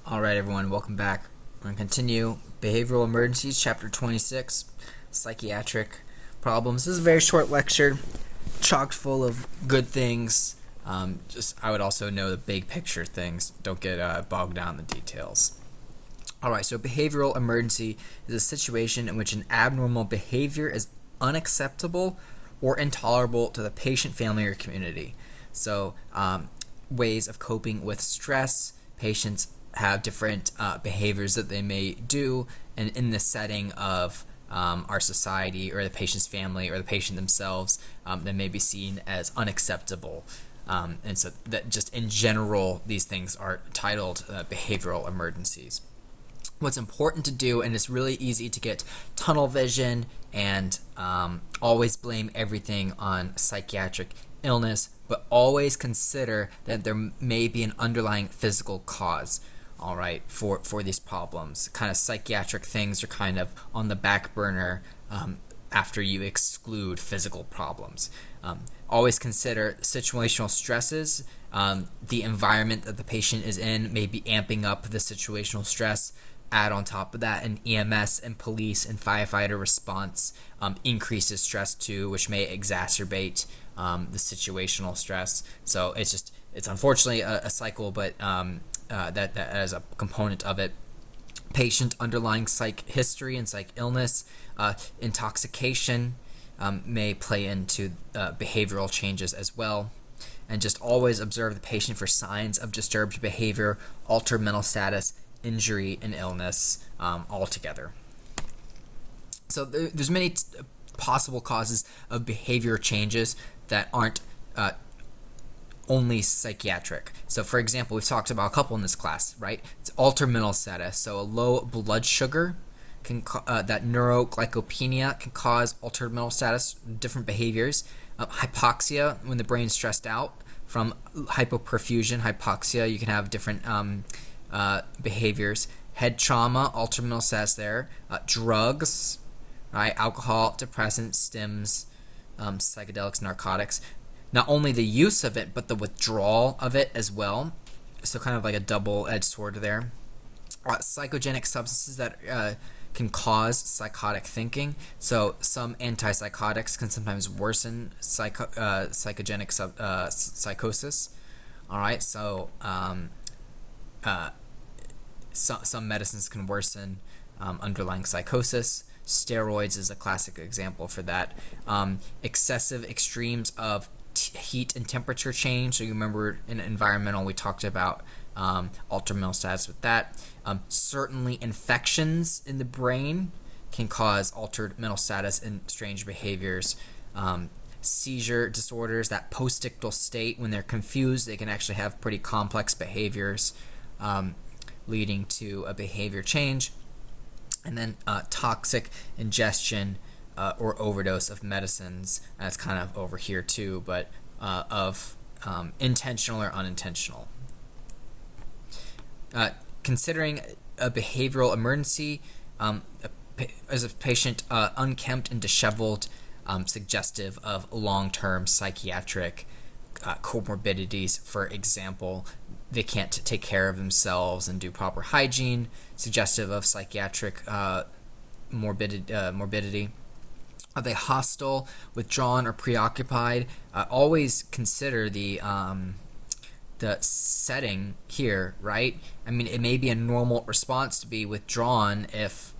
Alright everyone, welcome back. We're going to continue Behavioral Emergencies, Chapter 26, Psychiatric Problems. This is a very short lecture, chock full of good things. I would also know the big picture things. Don't get bogged down in the details. Alright, so behavioral emergency is a situation in which an abnormal behavior is unacceptable or intolerable to the patient, family, or community. So, ways of coping with stress. Patients have different behaviors that they may do, and in the setting of our society or the patient's family or the patient themselves, that may be seen as unacceptable. And so that just in general, these things are titled behavioral emergencies. What's important to do, and it's really easy to get tunnel vision and always blame everything on psychiatric illness, but always consider that there may be an underlying physical cause, all right, for these problems. Kind of psychiatric things are kind of on the back burner after you exclude physical problems. Always consider situational stresses. The environment that the patient is in may be amping up the situational stress. Add on top of that an EMS and police and firefighter response increases stress too, which may exacerbate the situational stress. So it's unfortunately a cycle, but that as a component of it. Patient underlying psych history and psych illness, intoxication may play into behavioral changes as well. And just always observe the patient for signs of disturbed behavior, altered mental status, injury, and illness altogether. So there's many possible causes of behavior changes that aren't only psychiatric. So for example, we've talked about a couple in this class, right? It's altered mental status. So a low blood sugar can that neuroglycopenia can cause altered mental status, different behaviors. Hypoxia, when the brain's stressed out from hypoperfusion, hypoxia, you can have different behaviors. Head trauma, altered mental status there. Drugs, right? Alcohol, depressants, stims, psychedelics, narcotics. Not only the use of it, but the withdrawal of it as well. So kind of like a double-edged sword there. Psychogenic substances that can cause psychotic thinking. So some antipsychotics can sometimes worsen psychogenic psychosis. All right, so some medicines can worsen underlying psychosis. Steroids is a classic example for that. Excessive extremes of heat and temperature change. So you remember in environmental we talked about altered mental status with that. Certainly infections in the brain can cause altered mental status and strange behaviors. Seizure disorders, that postictal state, when they're confused, they can actually have pretty complex behaviors leading to a behavior change. And then toxic ingestion or overdose of medicines. That's kind of over here too, but of intentional or unintentional. Considering a behavioral emergency, as a patient unkempt and disheveled, suggestive of long-term psychiatric comorbidities. For example, they can't take care of themselves and do proper hygiene, suggestive of psychiatric morbidity. Are they hostile, withdrawn, or preoccupied? Always consider the setting here, right? I mean, it may be a normal response to be withdrawn if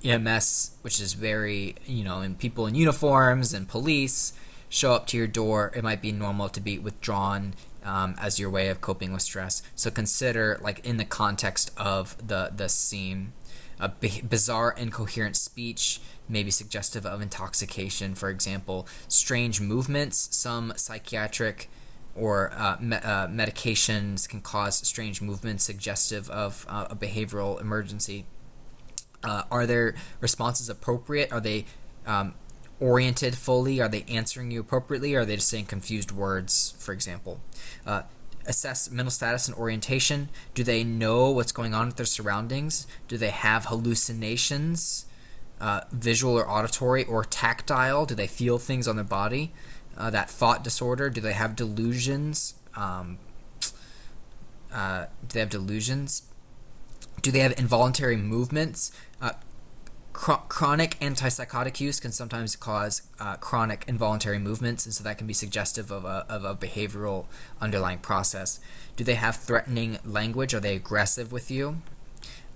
EMS, which is very, and people in uniforms and police show up to your door. It might be normal to be withdrawn as your way of coping with stress. So consider, like, in the context of the scene. Bizarre, incoherent speech may be suggestive of intoxication, for example. Strange movements, some psychiatric or medications can cause strange movements suggestive of a behavioral emergency. Are their responses appropriate? Are they oriented fully? Are they answering you appropriately? Or are they just saying confused words, for example? Assess mental status and orientation. Do they know what's going on with their surroundings? Do they have hallucinations, visual or auditory or tactile? Do they feel things on their body? That thought disorder. Do they have delusions? Do they have involuntary movements? Chronic antipsychotic use can sometimes cause chronic involuntary movements, and so that can be suggestive of a behavioral underlying process. Do they have threatening language? Are they aggressive with you?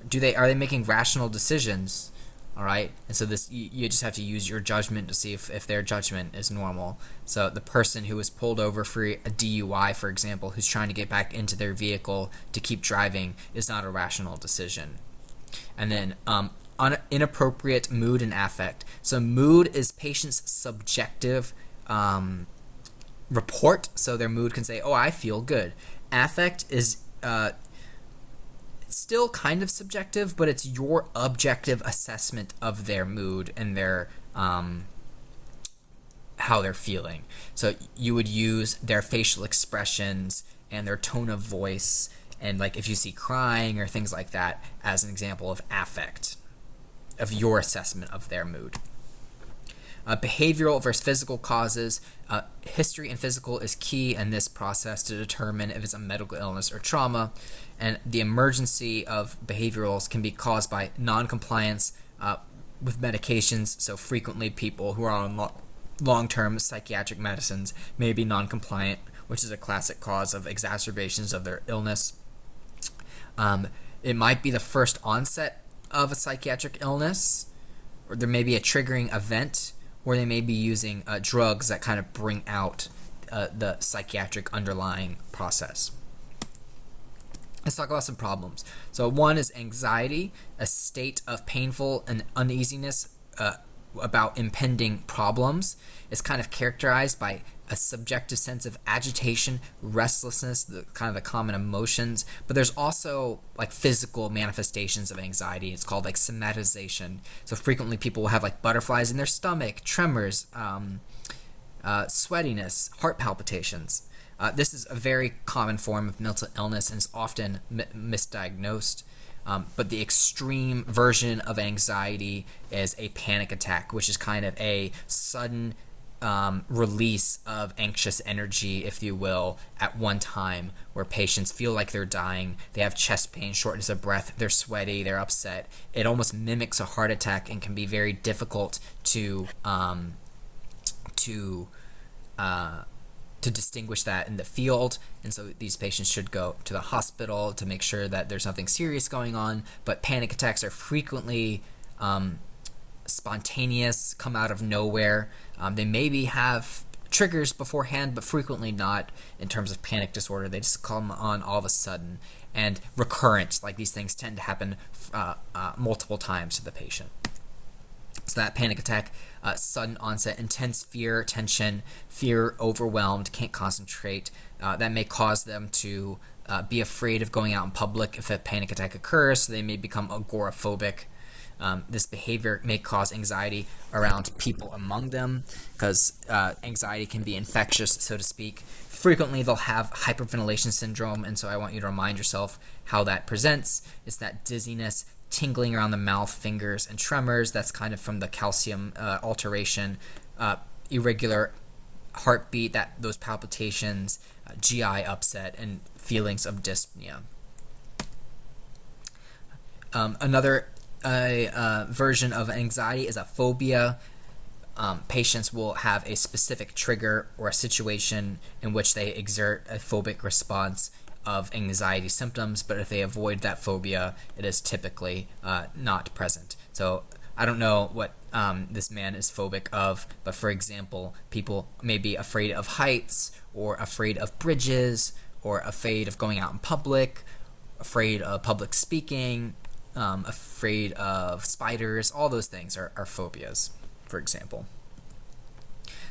Are they making rational decisions? All right, and so this you just have to use your judgment to see if their judgment is normal. So the person who was pulled over for a DUI, for example, who's trying to get back into their vehicle to keep driving, is not a rational decision. And then inappropriate mood and affect. So mood is patient's subjective report. So their mood can say, "Oh, I feel good." Affect is still kind of subjective, but it's your objective assessment of their mood and their how they're feeling. So you would use their facial expressions and their tone of voice, and like if you see crying or things like that as an example of affect, of your assessment of their mood. Behavioral versus physical causes. History and physical is key in this process to determine if it's a medical illness or trauma. And the emergency of behaviorals can be caused by non-compliance with medications. So frequently people who are on long-term psychiatric medicines may be non-compliant, which is a classic cause of exacerbations of their illness. It might be the first onset of a psychiatric illness, or there may be a triggering event, or they may be using drugs that kind of bring out the psychiatric underlying process. Let's talk about some problems. So one is anxiety, a state of painful and uneasiness about impending problems. It's kind of characterized by a subjective sense of agitation, restlessness, kind of the common emotions, but there's also like physical manifestations of anxiety. It's called like somatization. So frequently people will have like butterflies in their stomach, tremors, sweatiness, heart palpitations. This is a very common form of mental illness and is often misdiagnosed. But the extreme version of anxiety is a panic attack, which is kind of a sudden release of anxious energy, if you will, at one time, where patients feel like they're dying, they have chest pain, shortness of breath, they're sweaty, they're upset. It almost mimics a heart attack and can be very difficult to distinguish that in the field, and so these patients should go to the hospital to make sure that there's nothing serious going on. But panic attacks are frequently spontaneous, come out of nowhere. They maybe have triggers beforehand, but frequently not in terms of panic disorder. They just come on all of a sudden, and recurrent, like these things tend to happen multiple times to the patient. So that panic attack, sudden onset, intense fear, tension, fear, overwhelmed, can't concentrate. That may cause them to be afraid of going out in public if a panic attack occurs, so they may become agoraphobic. This behavior may cause anxiety around people among them, because anxiety can be infectious, so to speak. Frequently, they'll have hyperventilation syndrome, and so I want you to remind yourself how that presents. It's that dizziness, tingling around the mouth, fingers, and tremors. That's kind of from the calcium alteration. Irregular heartbeat, those palpitations, GI upset, and feelings of dyspnea. Another version of anxiety is a phobia. Patients will have a specific trigger or a situation in which they exert a phobic response of anxiety symptoms, but if they avoid that phobia, it is typically not present. So I don't know what this man is phobic of, but for example, people may be afraid of heights, or afraid of bridges, or afraid of going out in public, afraid of public speaking, afraid of spiders. All those things are phobias, for example.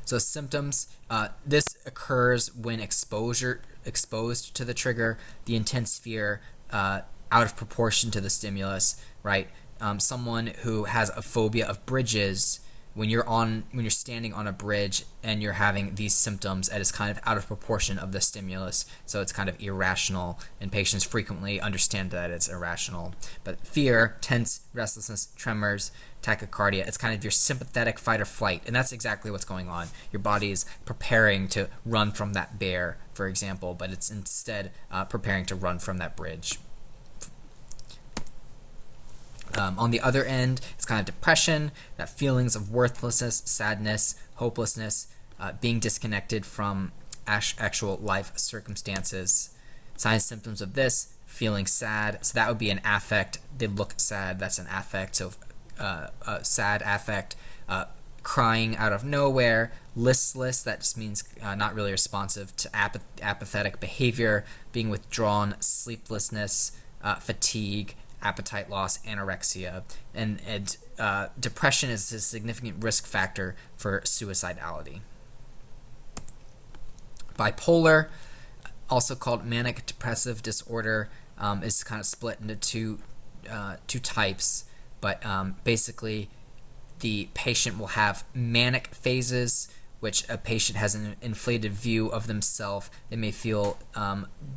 So symptoms, this occurs when exposed to the trigger, the intense fear out of proportion to the stimulus, right? Someone who has a phobia of bridges, when you're standing on a bridge and you're having these symptoms, that is kind of out of proportion of the stimulus, so it's kind of irrational, and patients frequently understand that it's irrational. But fear, tense, restlessness, tremors, tachycardia, it's kind of your sympathetic fight or flight, and that's exactly what's going on. Your body is preparing to run from that bear, for example, but it's instead preparing to run from that bridge. On the other end, it's kind of depression, that feelings of worthlessness, sadness, hopelessness, being disconnected from actual life circumstances. Signs, symptoms of this: feeling sad. So that would be an affect. They look sad. That's an affect. So sad affect. Crying out of nowhere. Listless. That just means not really responsive to apathetic behavior. Being withdrawn. Sleeplessness. Fatigue. Appetite loss, anorexia, and depression is a significant risk factor for suicidality. Bipolar, also called manic depressive disorder, is kind of split into two types, but basically the patient will have manic phases, which a patient has an inflated view of themselves. They may feel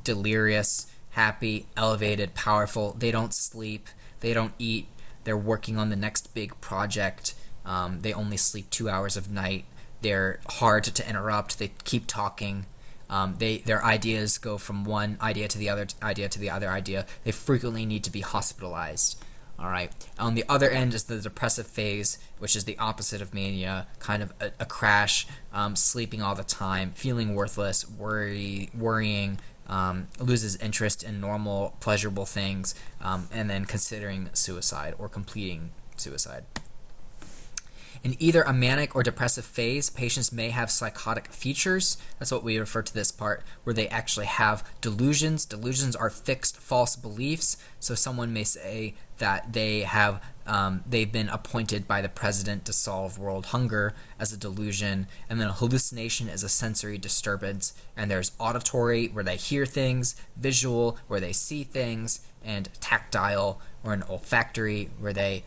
delirious, happy, elevated, powerful. They don't sleep. They don't eat. They're working on the next big project. They only sleep 2 hours of night. They're hard to interrupt. They keep talking. Their ideas go from one idea to the other idea to the other idea. They frequently need to be hospitalized. All right. On the other end is the depressive phase, which is the opposite of mania, kind of a crash, sleeping all the time, feeling worthless, worrying, loses interest in normal, pleasurable things, and then considering suicide or completing suicide. In either a manic or depressive phase, patients may have psychotic features. That's what we refer to this part, where they actually have delusions. Delusions are fixed false beliefs. So someone may say that they've been appointed by the president to solve world hunger as a delusion, and then a hallucination is a sensory disturbance. And there's auditory, where they hear things, visual, where they see things, and tactile, or an olfactory, where they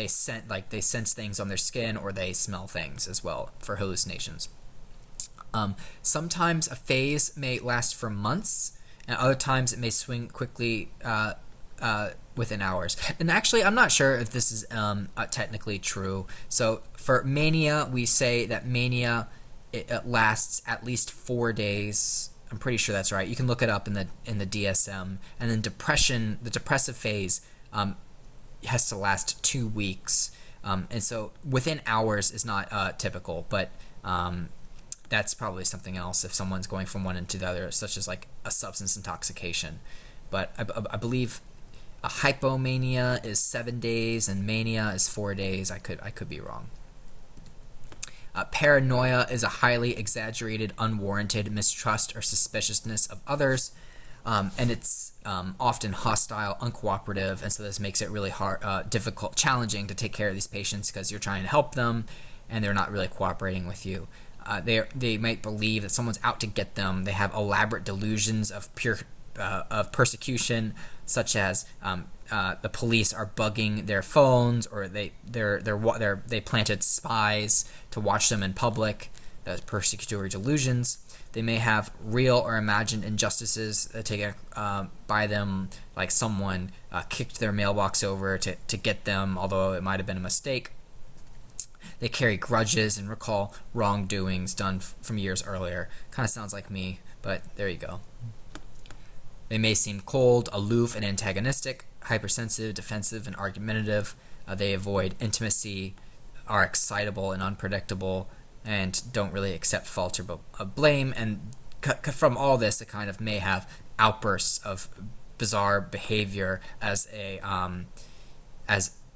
sense things on their skin, or they smell things as well for hallucinations. Sometimes a phase may last for months, and other times it may swing quickly within hours. And actually, I'm not sure if this is technically true. So for mania, we say that mania it lasts at least 4 days. I'm pretty sure that's right. You can look it up in the DSM. And then depression, the depressive phase, has to last 2 weeks, and so within hours is not typical, but that's probably something else if someone's going from one into the other, such as like a substance intoxication. But I believe a hypomania is 7 days and mania is 4 days. I could be wrong. Paranoia is a highly exaggerated, unwarranted mistrust or suspiciousness of others. And it's often hostile, uncooperative, and so this makes it really hard, difficult, challenging to take care of these patients because you're trying to help them, and they're not really cooperating with you. They might believe that someone's out to get them. They have elaborate delusions of persecution, such as the police are bugging their phones, or they planted spies to watch them in public. Those persecutory delusions. They may have real or imagined injustices taken by them, like someone kicked their mailbox over to get them, although it might have been a mistake. They carry grudges and recall wrongdoings done from years earlier. Kind of sounds like me, but there you go. They may seem cold, aloof, and antagonistic, hypersensitive, defensive, and argumentative. They avoid intimacy, are excitable and unpredictable, and don't really accept fault or blame. And from all this, it kind of may have outbursts of bizarre behavior as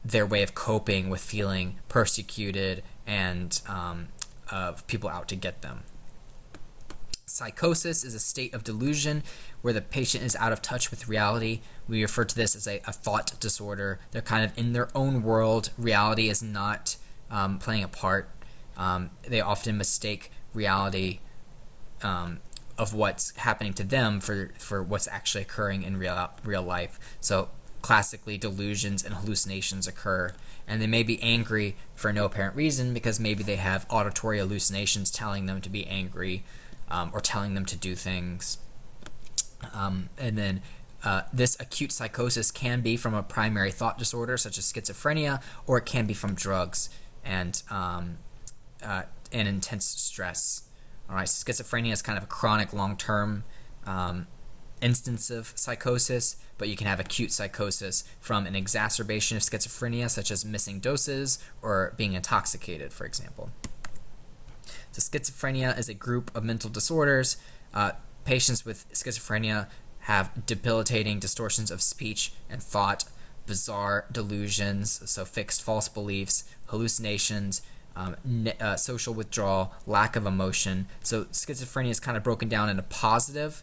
their way of coping with feeling persecuted and of people out to get them. Psychosis is a state of delusion where the patient is out of touch with reality. We refer to this as a thought disorder. They're kind of in their own world. Reality is not playing a part. They often mistake reality of what's happening to them for what's actually occurring in real life. So classically, delusions and hallucinations occur, and they may be angry for no apparent reason because maybe they have auditory hallucinations telling them to be angry or telling them to do things. And then this acute psychosis can be from a primary thought disorder such as schizophrenia, or it can be from drugs and intense stress. All right, so schizophrenia is kind of a chronic, long-term instance of psychosis, but you can have acute psychosis from an exacerbation of schizophrenia, such as missing doses or being intoxicated, for example. So schizophrenia is a group of mental disorders. Patients with schizophrenia have debilitating distortions of speech and thought, bizarre delusions, so fixed false beliefs, hallucinations, social withdrawal, lack of emotion. So schizophrenia is kind of broken down into positive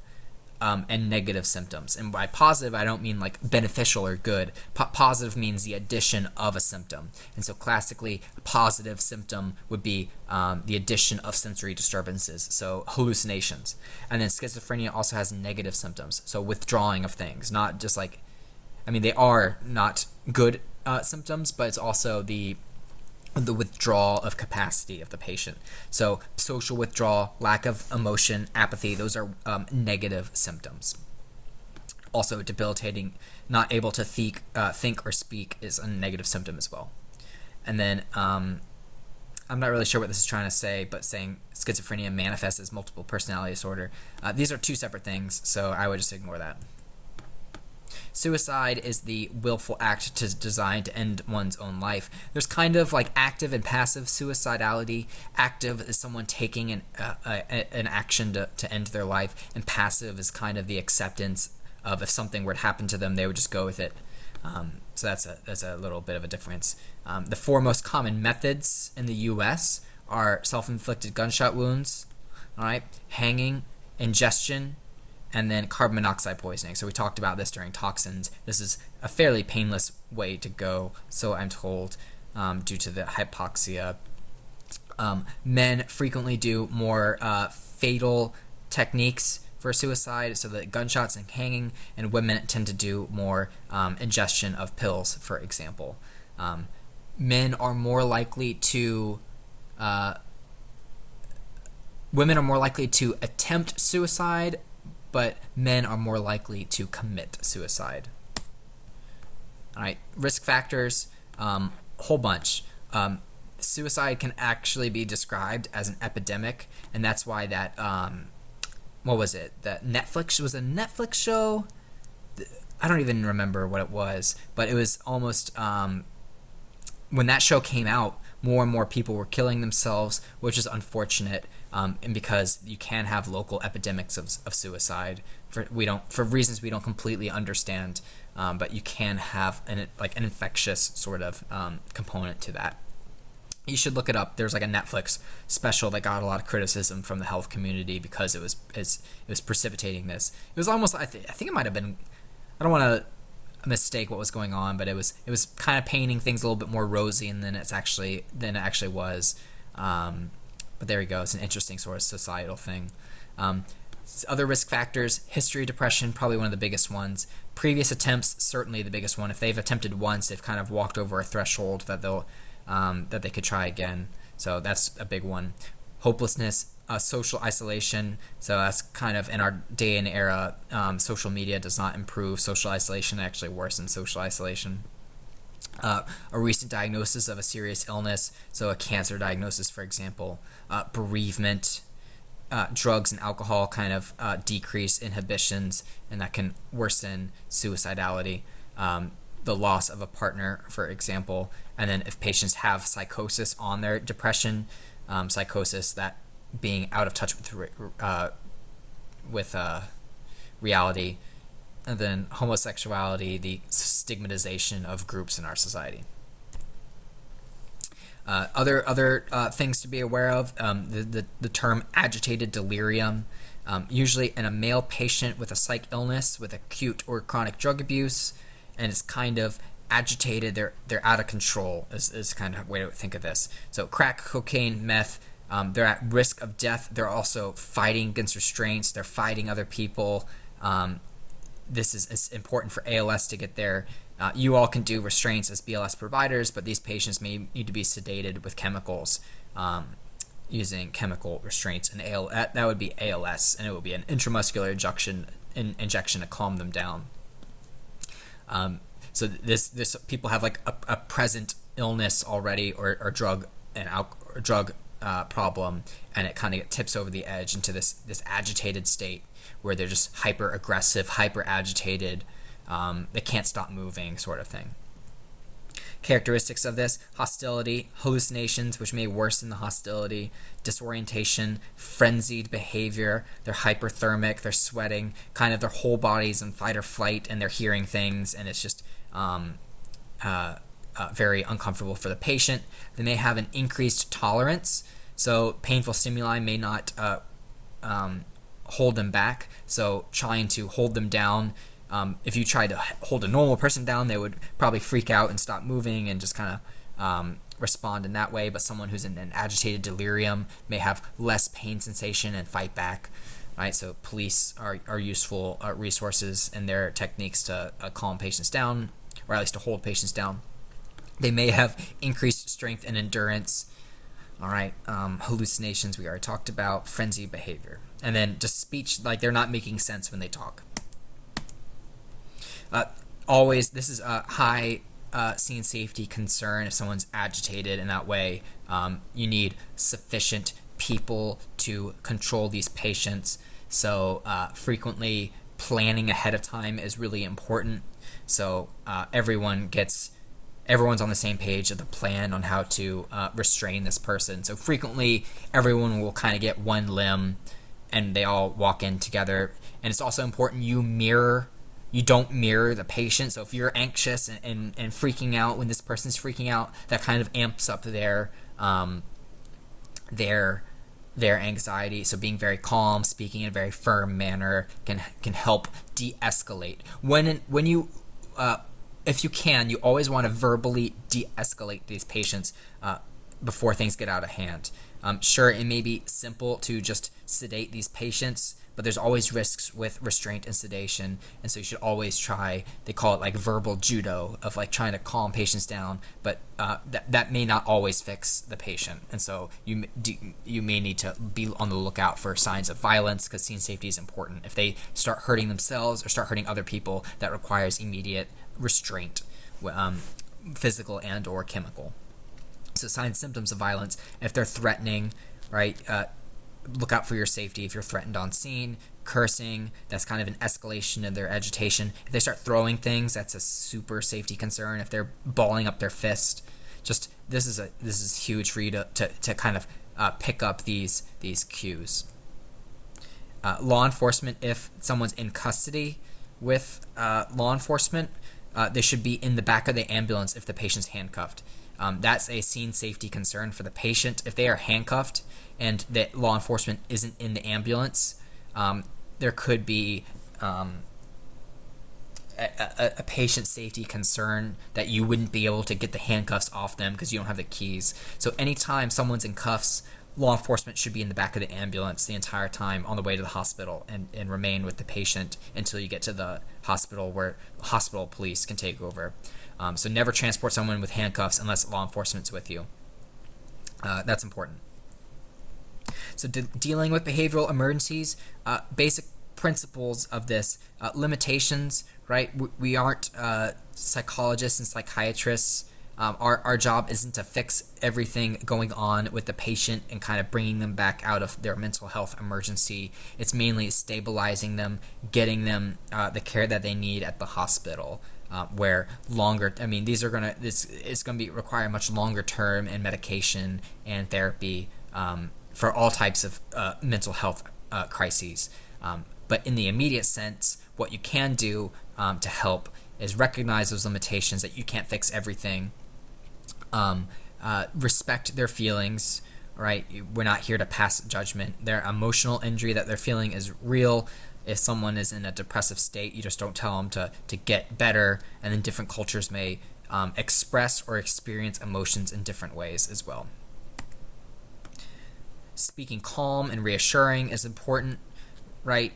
and negative symptoms. And by positive, I don't mean like beneficial or good. Positive means the addition of a symptom. And so classically, a positive symptom would be the addition of sensory disturbances, so hallucinations. And then schizophrenia also has negative symptoms, so withdrawing of things, not just like, I mean, they are not good symptoms, but it's also the withdrawal of capacity of the patient. So social withdrawal, lack of emotion, apathy, those are negative symptoms. Also debilitating, not able to think or speak is a negative symptom as well. And then I'm not really sure what this is trying to say, but saying schizophrenia manifests as multiple personality disorder. These are two separate things, so I would just ignore that. Suicide is the willful act designed to end one's own life. There's kind of like active and passive suicidality. Active is someone taking an action to end their life, and passive is kind of the acceptance of if something were to happen to them, they would just go with it. So that's a little bit of a difference. The four most common methods in the U.S. are self-inflicted gunshot wounds, all right, hanging, ingestion, and then carbon monoxide poisoning. So we talked about this during toxins. This is a fairly painless way to go, so I'm told, due to the hypoxia. Men frequently do more fatal techniques for suicide, so the gunshots and hanging, and women tend to do more ingestion of pills, for example. Men are more likely to women are more likely to attempt suicide, but men are more likely to commit suicide. All right, risk factors, whole bunch. Suicide can actually be described as an epidemic, and that's why that, what was it? That Netflix was a Netflix show. I don't even remember what it was, but it was almost when that show came out, more and more people were killing themselves, which is unfortunate, and because you can have local epidemics of suicide for reasons we don't completely understand, but you can have an infectious sort of component to that. You should look it up. There's like a Netflix special that got a lot of criticism from the health community because it was precipitating this. It was almost I think it might have been, I don't want to mistake what was going on, but it was kind of painting things a little bit more rosy than it actually was. But there you go. It's an interesting sort of societal thing. Other risk factors: history of depression, probably one of the biggest ones. Previous attempts, certainly the biggest one. If they've attempted once, they've kind of walked over a threshold that they could try again. So that's a big one. Hopelessness, social isolation. So that's kind of in our day and era. Social media does not improve social isolation; it actually worsens social isolation. A recent diagnosis of a serious illness, so a cancer diagnosis, for example. Bereavement. Drugs and alcohol kind of decrease inhibitions, and that can worsen suicidality. The loss of a partner, for example. And then if patients have psychosis on their depression, psychosis, that being out of touch with reality. And then homosexuality, the stigmatization of groups in our society. Other things to be aware of, the term agitated delirium, usually in a male patient with a psych illness with acute or chronic drug abuse, and it's kind of agitated, they're out of control is kind of a way to think of this. So crack, cocaine, meth, they're at risk of death. They're also fighting against restraints. They're fighting other people. This is important for ALS to get there. You all can do restraints as BLS providers, but these patients may need to be sedated with chemicals, using chemical restraints. And that would be ALS, and it would be an intramuscular injection to calm them down. So this people have like a present illness already, or drug problem, and it kind of tips over the edge into this agitated state where they're just hyper aggressive, hyper agitated, they can't stop moving, sort of thing. Characteristics of this: hostility, hallucinations, which may worsen the hostility, disorientation, frenzied behavior, they're hyperthermic, they're sweating, kind of their whole body's in fight or flight, and they're hearing things, and it's just very uncomfortable for the patient. They may have an increased tolerance, so painful stimuli may not hold them back, so trying to hold them down, if you tried to hold a normal person down, they would probably freak out and stop moving and just kind of respond in that way. But someone who's in an agitated delirium may have less pain sensation and fight back. Right? So police are useful resources in their techniques to calm patients down, or at least to hold patients down. They may have increased strength and endurance. All right, hallucinations we already talked about, frenzied behavior, and then just speech, like they're not making sense when they talk. Always, this is a high scene safety concern. If someone's agitated in that way, you need sufficient people to control these patients. So frequently planning ahead of time is really important. So everyone's on the same page of the plan on how to restrain this person. So frequently everyone will kind of get one limb and they all walk in together. And it's also important you don't mirror the patient. So if you're anxious and freaking out when this person's freaking out, that kind of amps up their anxiety. So being very calm, speaking in a very firm manner can help de-escalate. When you if you can, you always want to verbally de-escalate these patients before things get out of hand. Sure, it may be simple to just sedate these patients, but there's always risks with restraint and sedation, and so you should always try, they call it like verbal judo, of like trying to calm patients down, but that may not always fix the patient, and so you may need to be on the lookout for signs of violence, because scene safety is important. If they start hurting themselves or start hurting other people, that requires immediate restraint, physical and or chemical. So signs and symptoms of violence: if they're threatening, right, look out for your safety. If you're threatened on scene, cursing, that's kind of an escalation of their agitation. If they start throwing things, that's a super safety concern. If they're balling up their fist, just this is huge for you to kind of pick up these cues. Law enforcement: if someone's in custody with law enforcement, they should be in the back of the ambulance if the patient's handcuffed. That's a scene safety concern for the patient. If they are handcuffed and that law enforcement isn't in the ambulance, there could be a patient safety concern that you wouldn't be able to get the handcuffs off them because you don't have the keys. So anytime someone's in cuffs, law enforcement should be in the back of the ambulance the entire time on the way to the hospital and remain with the patient until you get to the hospital, where hospital police can take over. So never transport someone with handcuffs unless law enforcement's with you. That's important. So dealing with behavioral emergencies, basic principles of this: limitations, right? We aren't psychologists and psychiatrists. Our job isn't to fix everything going on with the patient and kind of bringing them back out of their mental health emergency. It's mainly stabilizing them, getting them the care that they need at the hospital. Where longer, it's going to require much longer term and medication and therapy for all types of mental health crises. But in the immediate sense, what you can do to help is recognize those limitations, that you can't fix everything. Respect their feelings, right? We're not here to pass judgment. Their emotional injury that they're feeling is real. If someone is in a depressive state, you just don't tell them to get better. And then different cultures may express or experience emotions in different ways as well. Speaking calm and reassuring is important, right?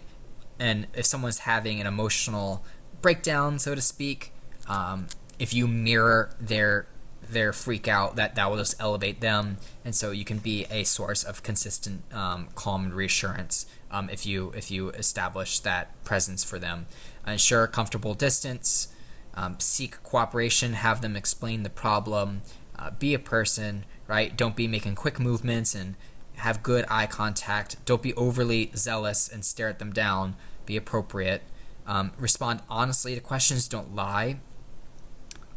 And if someone's having an emotional breakdown, so to speak, if you mirror their freak out, that will just elevate them, and so you can be a source of consistent calm and reassurance if you establish that presence for them. Ensure a comfortable distance, seek cooperation, have them explain the problem, be a person, right? Don't be making quick movements, and have good eye contact. Don't be overly zealous and stare at them down. Be appropriate. Respond honestly to questions. Don't lie.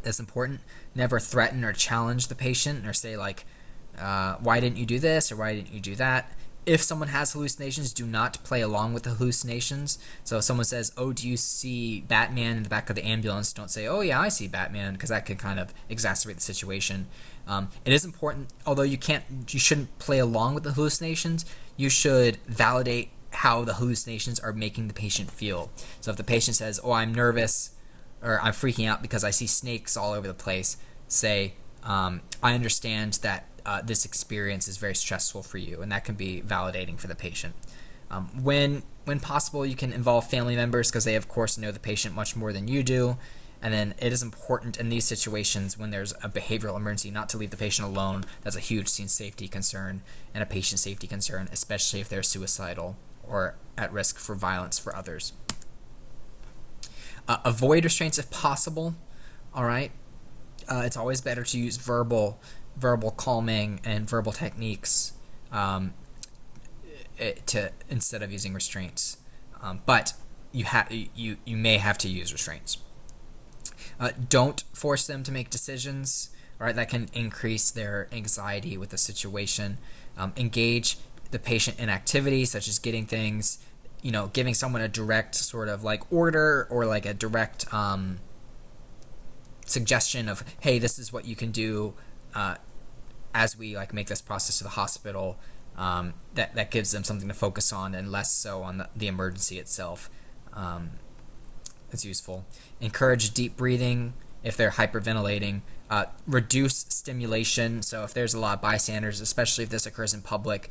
That's important. Never threaten or challenge the patient or say like, why didn't you do this or why didn't you do that? If someone has hallucinations, do not play along with the hallucinations. So if someone says, oh, do you see Batman in the back of the ambulance? Don't say, oh, yeah, I see Batman, because that could kind of exacerbate the situation. It is important, although you shouldn't play along with the hallucinations, you should validate how the hallucinations are making the patient feel. So if the patient says, oh, I'm nervous, or I'm freaking out because I see snakes all over the place, say, I understand that this experience is very stressful for you, and that can be validating for the patient. When possible, you can involve family members, because they, of course, know the patient much more than you do. And then it is important in these situations, when there's a behavioral emergency, not to leave the patient alone. That's a huge scene safety concern and a patient safety concern, especially if they're suicidal or at risk for violence for others. Avoid restraints if possible. All right. It's always better to use verbal calming and verbal techniques instead of using restraints. But you may have to use restraints. Don't force them to make decisions. Right, that can increase their anxiety with the situation. Engage the patient in activities such as getting things, giving someone a direct sort of like order, or like a direct suggestion of, hey, this is what you can do as we like make this process to the hospital. That gives them something to focus on, and less so on the emergency itself. It's useful. Encourage deep breathing if they're hyperventilating. Reduce stimulation. So if there's a lot of bystanders, especially if this occurs in public,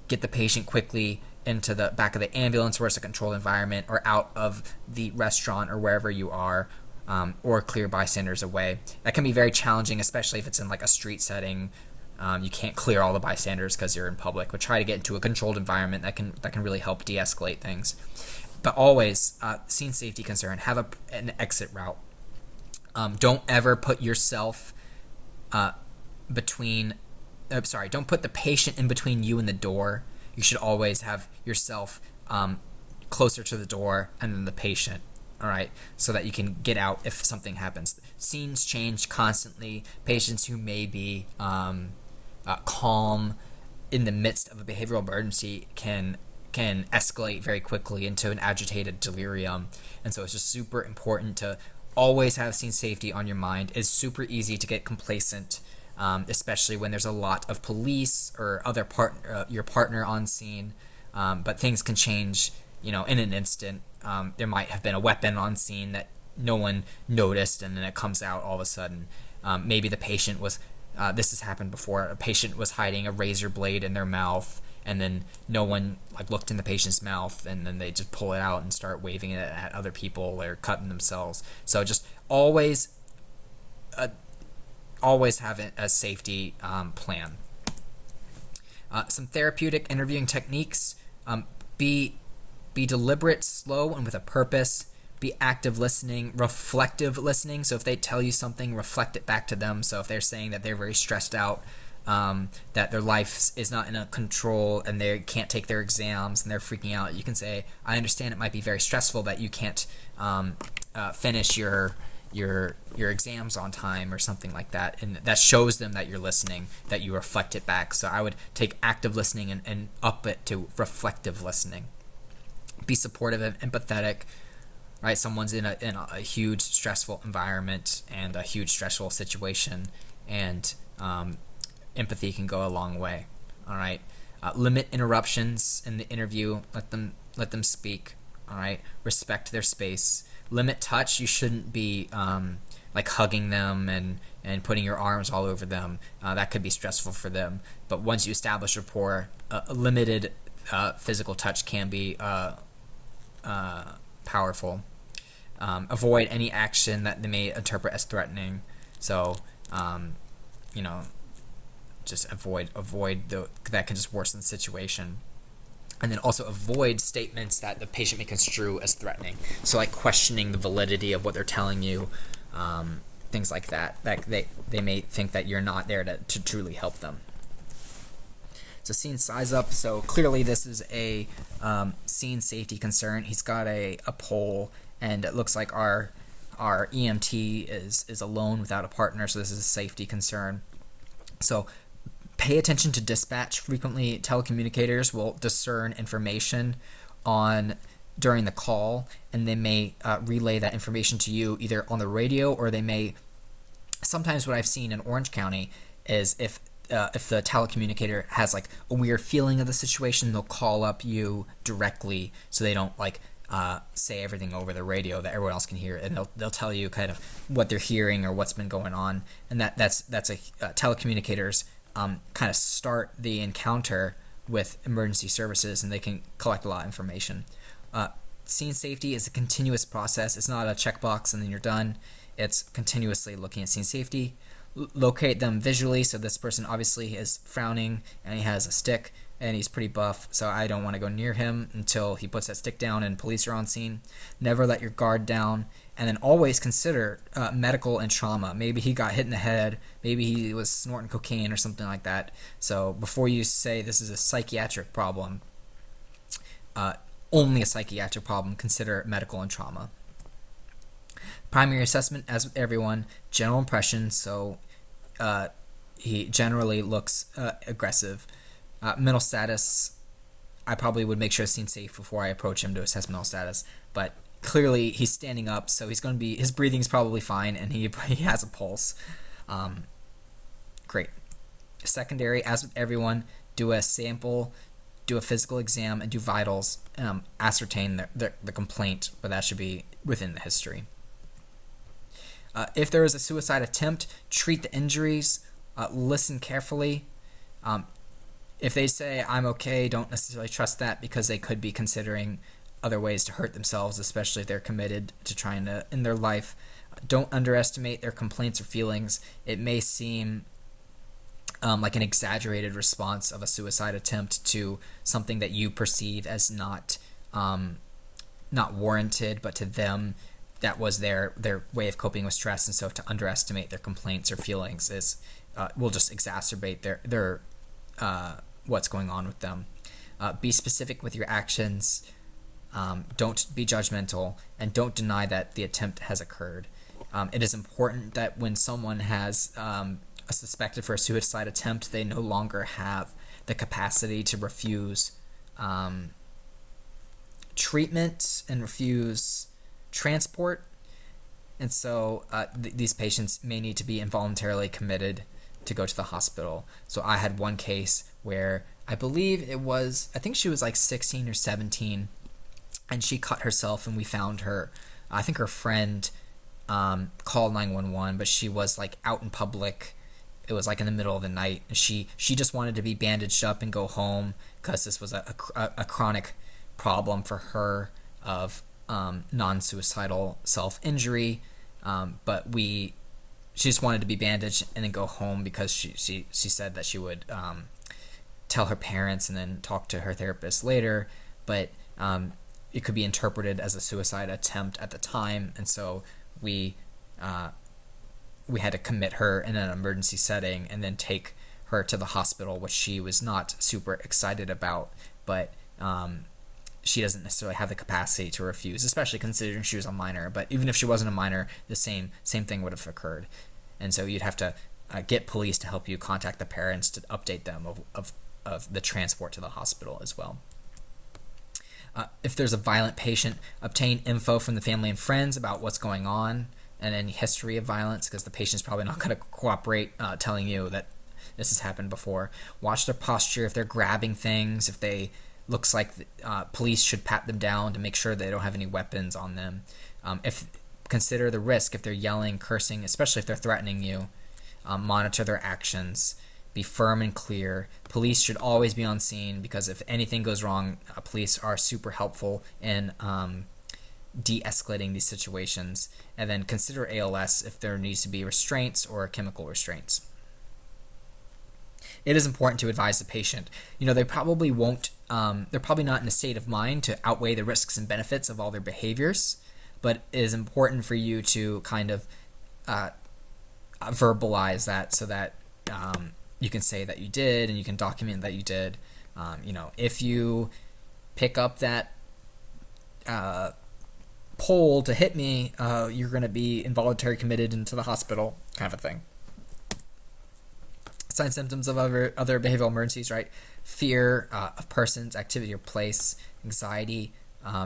get the patient quickly into the back of the ambulance where it's a controlled environment, or out of the restaurant or wherever you are, or clear bystanders away. That can be very challenging, especially if it's in like a street setting. You can't clear all the bystanders because you're in public, but try to get into a controlled environment. That can really help de-escalate things. But always, scene safety concern, have an exit route. Don't ever put yourself don't put the patient in between you and the door. You should always have yourself closer to the door and then the patient, all right, so that you can get out if something happens. Scenes change constantly. Patients who may be calm in the midst of a behavioral emergency can escalate very quickly into an agitated delirium. And so it's just super important to always have scene safety on your mind. It's super easy to get complacent, especially when there's a lot of police or other your partner on scene. But things can change, in an instant. There might have been a weapon on scene that no one noticed, and then it comes out all of a sudden. Maybe the patient was, this has happened before, a patient was hiding a razor blade in their mouth, and then no one looked in the patient's mouth, and then they just pull it out and start waving it at other people or cutting themselves. So just always have a safety plan. Some therapeutic interviewing techniques. Be deliberate, slow, and with a purpose. Be active listening, reflective listening. So if they tell you something, reflect it back to them. So if they're saying that they're very stressed out, that their life is not in a control and they can't take their exams and they're freaking out, you can say, I understand it might be very stressful that you can't finish your exams on time, or something like that, and that shows them that you're listening, that you reflect it back. So I would take active listening and up it to reflective listening. Be supportive and empathetic. Right, someone's in a huge stressful environment and a huge stressful situation, and empathy can go a long way. All right, limit interruptions in the interview. Let them speak. All right, respect their space. Limit touch. You shouldn't be hugging them and putting your arms all over them. That could be stressful for them. But once you establish rapport, a limited physical touch can be powerful. Avoid any action that they may interpret as threatening. So, just avoid that can just worsen the situation. And then also avoid statements that the patient may construe as threatening. So questioning the validity of what they're telling you, things like that. That they may think that you're not there to truly help them. So scene size up. So clearly this is a scene safety concern. He's got a pole, and it looks like our EMT is alone without a partner, so this is a safety concern. So pay attention to dispatch. Frequently, telecommunicators will discern information during the call, and they may relay that information to you either on the radio, or they may. Sometimes what I've seen in Orange County is if the telecommunicator has like a weird feeling of the situation, they'll call up you directly, so they don't like say everything over the radio that everyone else can hear, and they'll tell you kind of what they're hearing or what's been going on, and that's telecommunicators kind of start the encounter with emergency services, and they can collect a lot of information. Scene safety is a continuous process. It's not a checkbox and then you're done. It's continuously looking at scene safety. Locate them visually. So this person obviously is frowning and he has a stick and he's pretty buff, so I don't want to go near him until he puts that stick down and police are on scene. Never let your guard down, and then always consider medical and trauma. Maybe he got hit in the head, maybe he was snorting cocaine or something like that. So before you say this is a psychiatric problem, only a psychiatric problem, consider medical and trauma. Primary assessment, as with everyone, general impression, so he generally looks aggressive. Mental status, I probably would make sure it's seen safe before I approach him to assess mental status, but clearly he's standing up, so he's going to be, his breathing's probably fine, and he has a pulse. Great. Secondary, as with everyone, do a sample, do a physical exam, and do vitals, ascertain the complaint, but that should be within the history. If there is a suicide attempt, treat the injuries, listen carefully. If they say, I'm okay, don't necessarily trust that, because they could be considering other ways to hurt themselves, especially if they're committed to trying to end their life. Don't underestimate their complaints or feelings. It may seem like an exaggerated response of a suicide attempt to something that you perceive as not warranted, but to them that was their way of coping with stress, and so to underestimate their complaints or feelings will just exacerbate their what's going on with them. Be specific with your actions. Don't be judgmental, and don't deny that the attempt has occurred. It is important that when someone has suspected for a suicide attempt, they no longer have the capacity to refuse treatment and refuse transport, and so these patients may need to be involuntarily committed to go to the hospital. So I had one case where I think she was like 16 or 17, and she cut herself, and we found her. I think her friend called 911, but she was like out in public. It was like in the middle of the night, and she just wanted to be bandaged up and go home, because this was a chronic problem for her of non-suicidal self-injury, but she just wanted to be bandaged and then go home, because she said that she would tell her parents and then talk to her therapist later, but it could be interpreted as a suicide attempt at the time, and so we had to commit her in an emergency setting and then take her to the hospital, which she was not super excited about, but she doesn't necessarily have the capacity to refuse, especially considering she was a minor. But even if she wasn't a minor, the same thing would have occurred. And so you'd have to get police to help you contact the parents to update them of the transport to the hospital as well. If there's a violent patient, obtain info from the family and friends about what's going on and any history of violence, because the patient's probably not going to cooperate telling you that this has happened before. Watch their posture, if they're grabbing things, if they looks like police should pat them down to make sure they don't have any weapons on them. Consider the risk if they're yelling, cursing, especially if they're threatening you. Monitor their actions. Be firm and clear. Police should always be on scene, because if anything goes wrong, police are super helpful in de-escalating these situations. And then consider ALS if there needs to be restraints or chemical restraints. It is important to advise the patient. They probably won't, they're probably not in a state of mind to outweigh the risks and benefits of all their behaviors, but it is important for you to kind of verbalize that so that you can say that you did, and you can document that you did. If you pick up that pole to hit me, you're going to be involuntary committed into the hospital, kind of a thing. Signs, symptoms of other behavioral emergencies, right? Fear of persons, activity, or place, anxiety.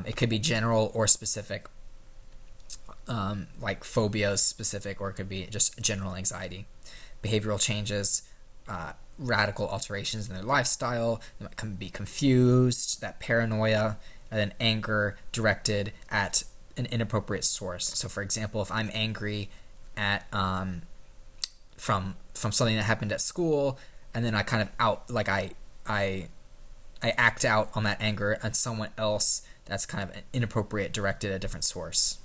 It could be general or specific, like phobias specific, or it could be just general anxiety. Behavioral changes, radical alterations in their lifestyle. They might be confused, that paranoia, and then anger directed at an inappropriate source. So, for example, if I'm angry at from something that happened at school, and then I kind of I act out on that anger at someone else, that's kind of inappropriate, directed at a different source.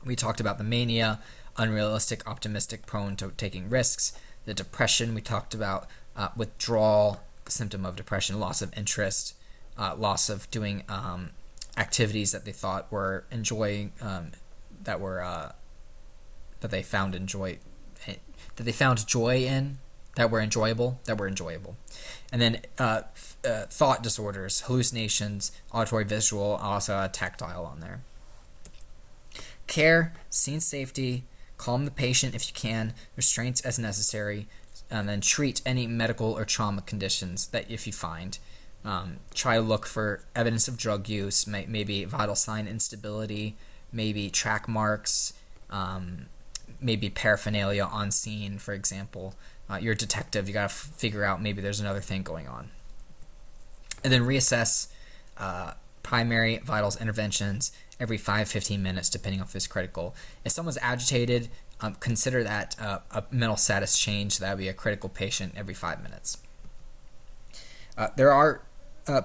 We talked about the mania, unrealistic, optimistic, prone to taking risks. The depression, we talked about withdrawal, symptom of depression, loss of interest, loss of doing activities that they thought were enjoying, that they found joy in, that were enjoyable. And then thought disorders, hallucinations, auditory, visual, also tactile on there. Care, scene safety, calm the patient if you can, restraints as necessary, and then treat any medical or trauma conditions that if you find. Try to look for evidence of drug use, maybe vital sign instability, maybe track marks, maybe paraphernalia on scene, for example. You're a detective, you got to figure out maybe there's another thing going on. And then reassess primary vitals interventions every 5-15 minutes, depending on if it's critical. If someone's agitated, consider that a mental status change. That would be a critical patient every 5 minutes. There are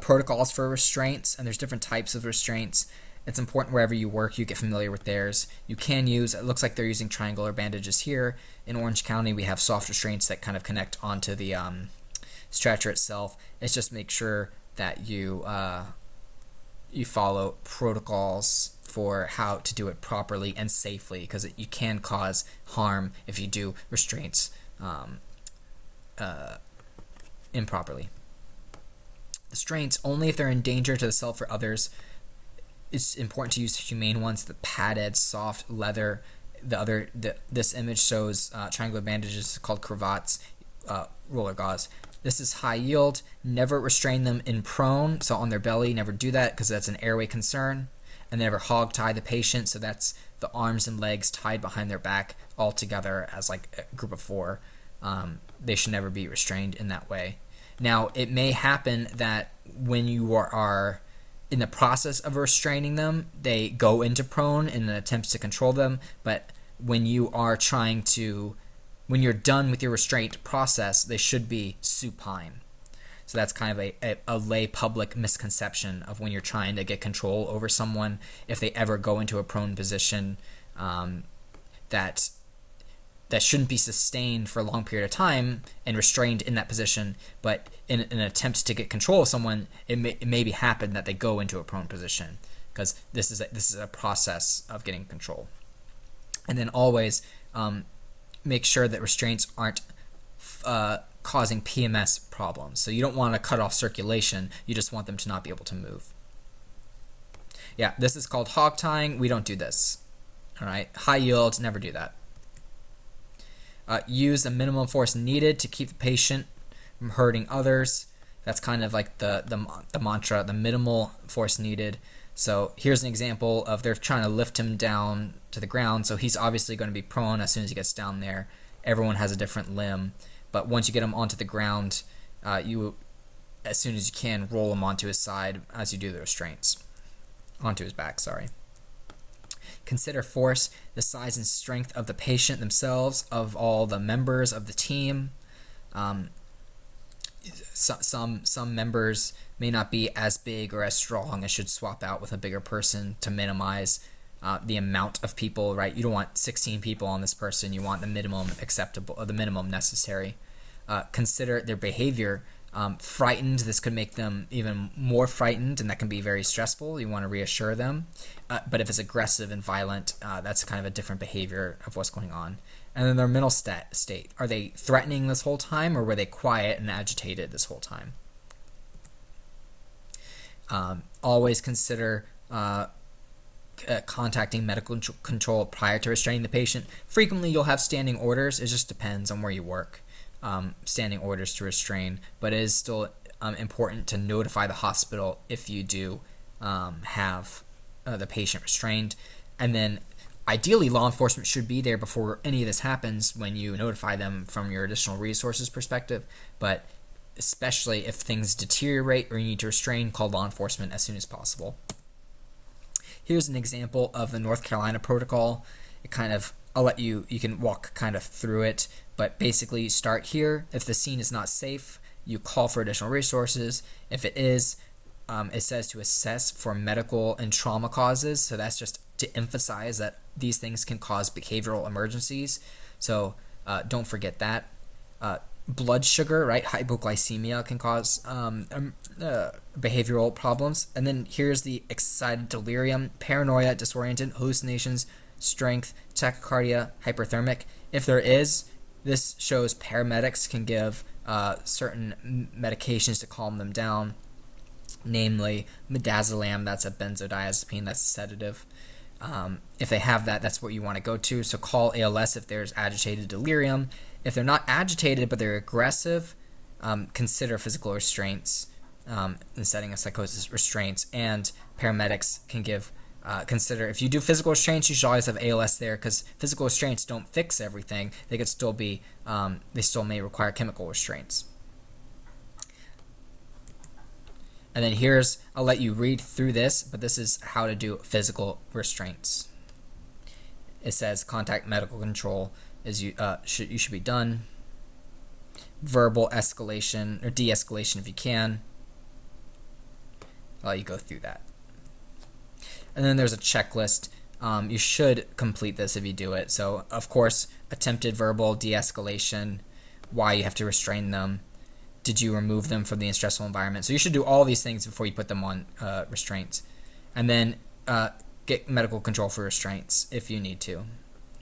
protocols for restraints, and there's different types of restraints. It's important wherever you work, you get familiar with theirs. You can use, it looks like they're using triangular bandages here. In Orange County, we have soft restraints that kind of connect onto the stretcher itself. It's just make sure that you follow protocols for how to do it properly and safely, because you can cause harm if you do restraints improperly. Restraints only if they're in danger to the self or others. It's important to use humane ones, the padded, soft leather. This image shows triangular bandages called cravats, roller gauze. This is high yield. Never restrain them in prone, so on their belly. Never do that because that's an airway concern. And never hog tie the patient, so that's the arms and legs tied behind their back all together as like a group of 4. They should never be restrained in that way. Now, it may happen that when you are in the process of restraining them, they go into prone in an attempt to control them, but when you're done with your restraint process, they should be supine. So that's kind of a lay public misconception of when you're trying to get control over someone. If they ever go into a prone position, that shouldn't be sustained for a long period of time and restrained in that position, but in an attempt to get control of someone, it may happen that they go into a prone position, because this is a process of getting control. And then always make sure that restraints aren't causing PMS problems. So you don't want to cut off circulation, you just want them to not be able to move. Yeah, this is called hog tying. We don't do this. All right, high yield, never do that. Use the minimum force needed to keep the patient from hurting others. That's kind of like the mantra, the minimal force needed. So here's an example of they're trying to lift him down to the ground, so he's obviously going to be prone as soon as he gets down there. Everyone has a different limb, but once you get him onto the ground, you, as soon as you can, roll him onto his side as you do the restraints. Onto his back, sorry. Consider force, the size and strength of the patient themselves, of all the members of the team. Some members may not be as big or as strong and should swap out with a bigger person to minimize the amount of people, right? You don't want 16 people on this person. You want the minimum acceptable, or the minimum necessary. Consider their behavior. Frightened, this could make them even more frightened, and that can be very stressful. You want to reassure them. But if it's aggressive and violent, that's kind of a different behavior of what's going on. And then their mental state. Are they threatening this whole time, or were they quiet and agitated this whole time? Always consider contacting medical control prior to restraining the patient. Frequently, you'll have standing orders. It just depends on where you work. Standing orders to restrain, but it is still important to notify the hospital if you do have the patient restrained. And then ideally, law enforcement should be there before any of this happens when you notify them from your additional resources perspective. But especially if things deteriorate or you need to restrain, call law enforcement as soon as possible. Here's an example of the North Carolina protocol. It kind of, you can walk kind of through it, but basically you start here. If the scene is not safe, you call for additional resources. If it is, it says to assess for medical and trauma causes. So that's just to emphasize that these things can cause behavioral emergencies. So don't forget that. Blood sugar, right? Hypoglycemia can cause behavioral problems. And then here's the excited delirium, paranoia, disoriented, hallucinations, strength, tachycardia, hyperthermic. If there is, this shows paramedics can give certain medications to calm them down, namely midazolam, that's a benzodiazepine, that's a sedative. If they have that, that's what you want to go to. So call ALS if there's agitated delirium. If they're not agitated but they're aggressive, consider physical restraints in setting of psychosis restraints. And paramedics can consider, if you do physical restraints, you should always have ALS there, because physical restraints don't fix everything. They could still be, they still may require chemical restraints. And then I'll let you read through this, but this is how to do physical restraints. It says contact medical control is you should be done. Verbal escalation or de-escalation if you can. I'll let you go through that. And then there's a checklist. You should complete this if you do it. So, of course, attempted verbal de-escalation, why you have to restrain them. Did you remove them from the stressful environment? So you should do all these things before you put them on restraints. And then get medical control for restraints if you need to,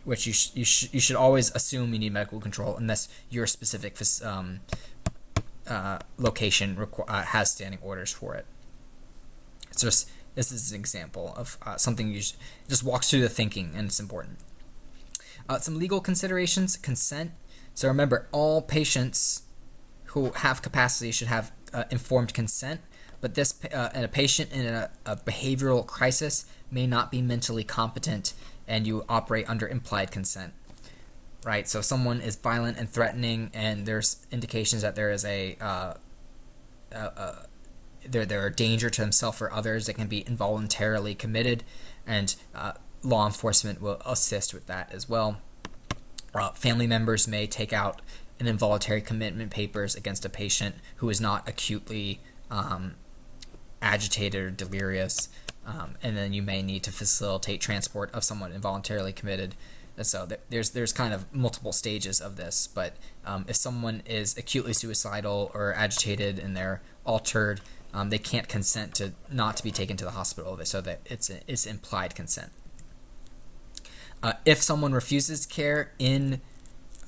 which you should always assume you need medical control unless your specific location has standing orders for it. This is an example of something just walks through the thinking, and it's important. Some legal considerations: consent. So remember, all patients who have capacity should have informed consent, but a patient in a behavioral crisis may not be mentally competent, and you operate under implied consent, right? So if someone is violent and threatening, and there's indications that there is there are danger to himself or others that can be involuntarily committed, and law enforcement will assist with that as well. Family members may take out an involuntary commitment papers against a patient who is not acutely agitated or delirious, and then you may need to facilitate transport of someone involuntarily committed. And so there's kind of multiple stages of this, but if someone is acutely suicidal or agitated and they're altered, they can't consent to not to be taken to the hospital, so that it's implied consent. If someone refuses care in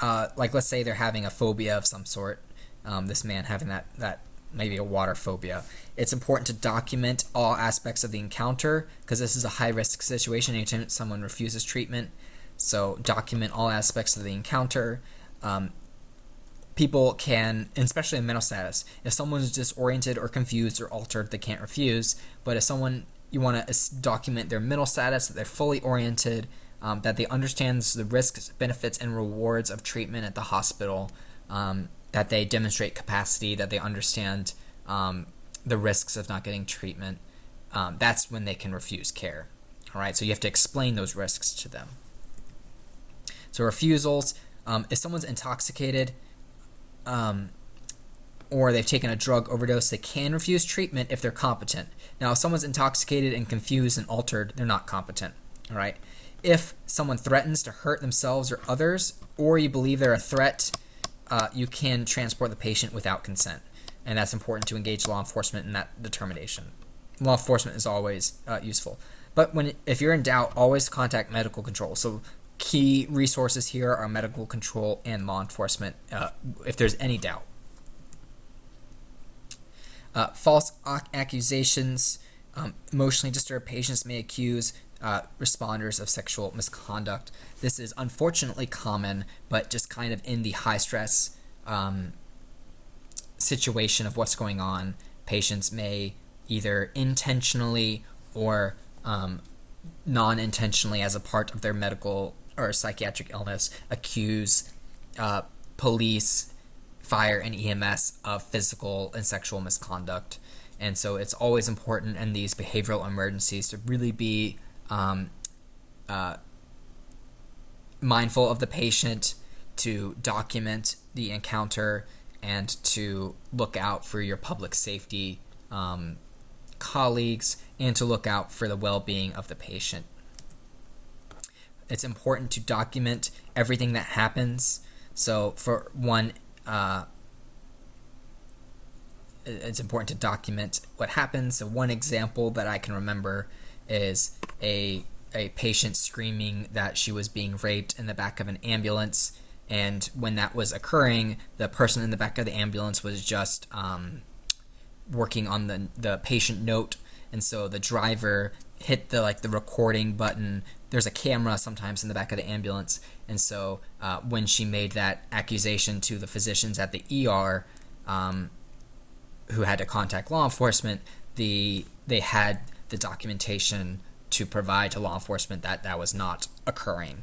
like let's say they're having a phobia of some sort, this man having that maybe a water phobia, it's important to document all aspects of the encounter, because this is a high-risk situation anytime someone refuses treatment. So document all aspects of the encounter. People can, especially in mental status, if someone is disoriented or confused or altered, they can't refuse. But if you want to document their mental status, that they're fully oriented, that they understand the risks, benefits, and rewards of treatment at the hospital, that they demonstrate capacity, that they understand the risks of not getting treatment, that's when they can refuse care. All right, so you have to explain those risks to them. So refusals, if someone's intoxicated or they've taken a drug overdose, they can refuse treatment if they're competent. Now, if someone's intoxicated and confused and altered, they're not competent. All right. If someone threatens to hurt themselves or others, or you believe they're a threat, you can transport the patient without consent. and that's important to engage law enforcement in that determination. Law enforcement is always useful. But if you're in doubt, always contact medical control. So key resources here are medical control and law enforcement if there's any doubt. False accusations. Emotionally disturbed patients may accuse responders of sexual misconduct. This is unfortunately common, but just kind of in the high stress situation of what's going on, patients may either intentionally or non-intentionally, as a part of their medical or psychiatric illness, accuse police, fire, and EMS of physical and sexual misconduct. And so it's always important in these behavioral emergencies to really be mindful of the patient, to document the encounter, and to look out for your public safety colleagues, and to look out for the well-being of the patient. It's important to document everything that happens. So for one, it's important to document what happens. So one example that I can remember is a patient screaming that she was being raped in the back of an ambulance, and when that was occurring, the person in the back of the ambulance was just working on the patient note, and so the driver hit the recording button. There's a camera sometimes in the back of the ambulance, and so when she made that accusation to the physicians at the ER, who had to contact law enforcement, they had the documentation to provide to law enforcement that was not occurring.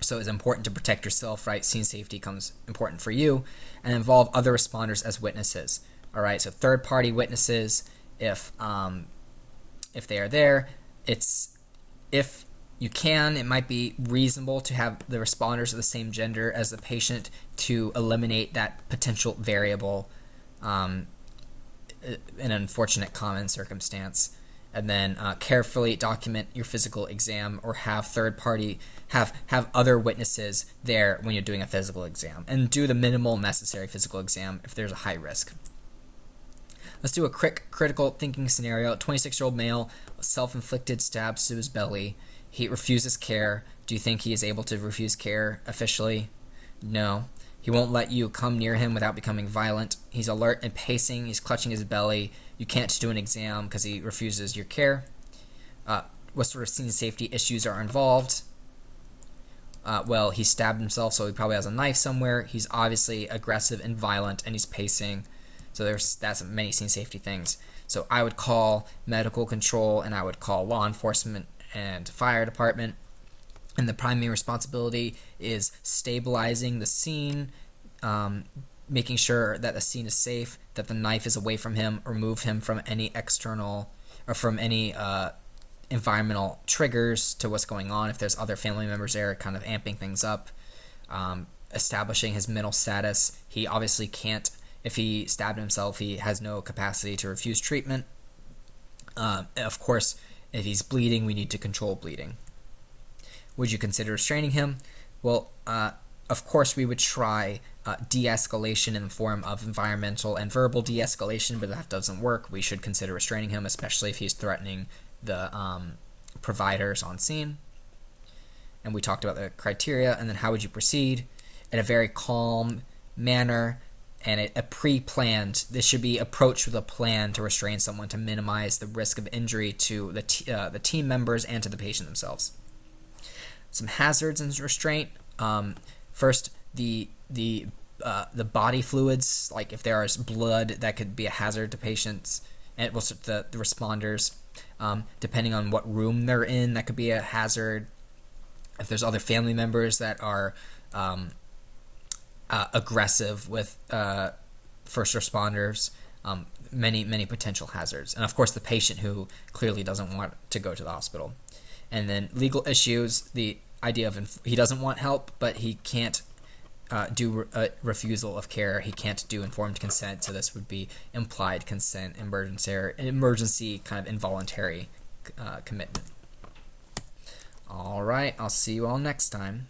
So it's important to protect yourself, right? Scene safety becomes important for you, and involve other responders as witnesses. All right, so third-party witnesses, if they are there, if you can, it might be reasonable to have the responders of the same gender as the patient to eliminate that potential variable, an unfortunate common circumstance. And then carefully document your physical exam, or have have other witnesses there when you're doing a physical exam, and do the minimal necessary physical exam if there's a high risk. Let's do a quick critical thinking scenario. 26-year-old male, self-inflicted stabs to his belly. He refuses care. Do you think he is able to refuse care officially? No. He won't let you come near him without becoming violent. He's alert and pacing. He's clutching his belly. You can't do an exam because he refuses your care. What sort of scene safety issues are involved? Well, he stabbed himself, so he probably has a knife somewhere. He's obviously aggressive and violent, and he's pacing. So that's many scene safety things. So I would call medical control, and I would call law enforcement and fire department. And the primary responsibility is stabilizing the scene, making sure that the scene is safe, that the knife is away from him, remove him from any external or from any environmental triggers to what's going on. If there's other family members there, kind of amping things up, establishing his mental status. He obviously can't, if he stabbed himself, he has no capacity to refuse treatment. Of course, if he's bleeding, we need to control bleeding. Would you consider restraining him? Well, of course, we would try de-escalation in the form of environmental and verbal de-escalation, but if that doesn't work, we should consider restraining him, especially if he's threatening the providers on scene. And we talked about the criteria, and then how would you proceed? In a very calm manner, and a pre-planned, this should be approached with a plan to restrain someone to minimize the risk of injury to the team members and to the patient themselves. Some hazards in restraint. First, the body fluids, like if there is blood, that could be a hazard to patients, and well, the responders. Depending on what room they're in, that could be a hazard. If there's other family members that are aggressive with first responders, many potential hazards. And of course, the patient who clearly doesn't want to go to the hospital. And then legal issues, the idea of he doesn't want help, but he can't do a refusal of care. He can't do informed consent, so this would be implied consent, emergency kind of involuntary commitment. All right, I'll see you all next time.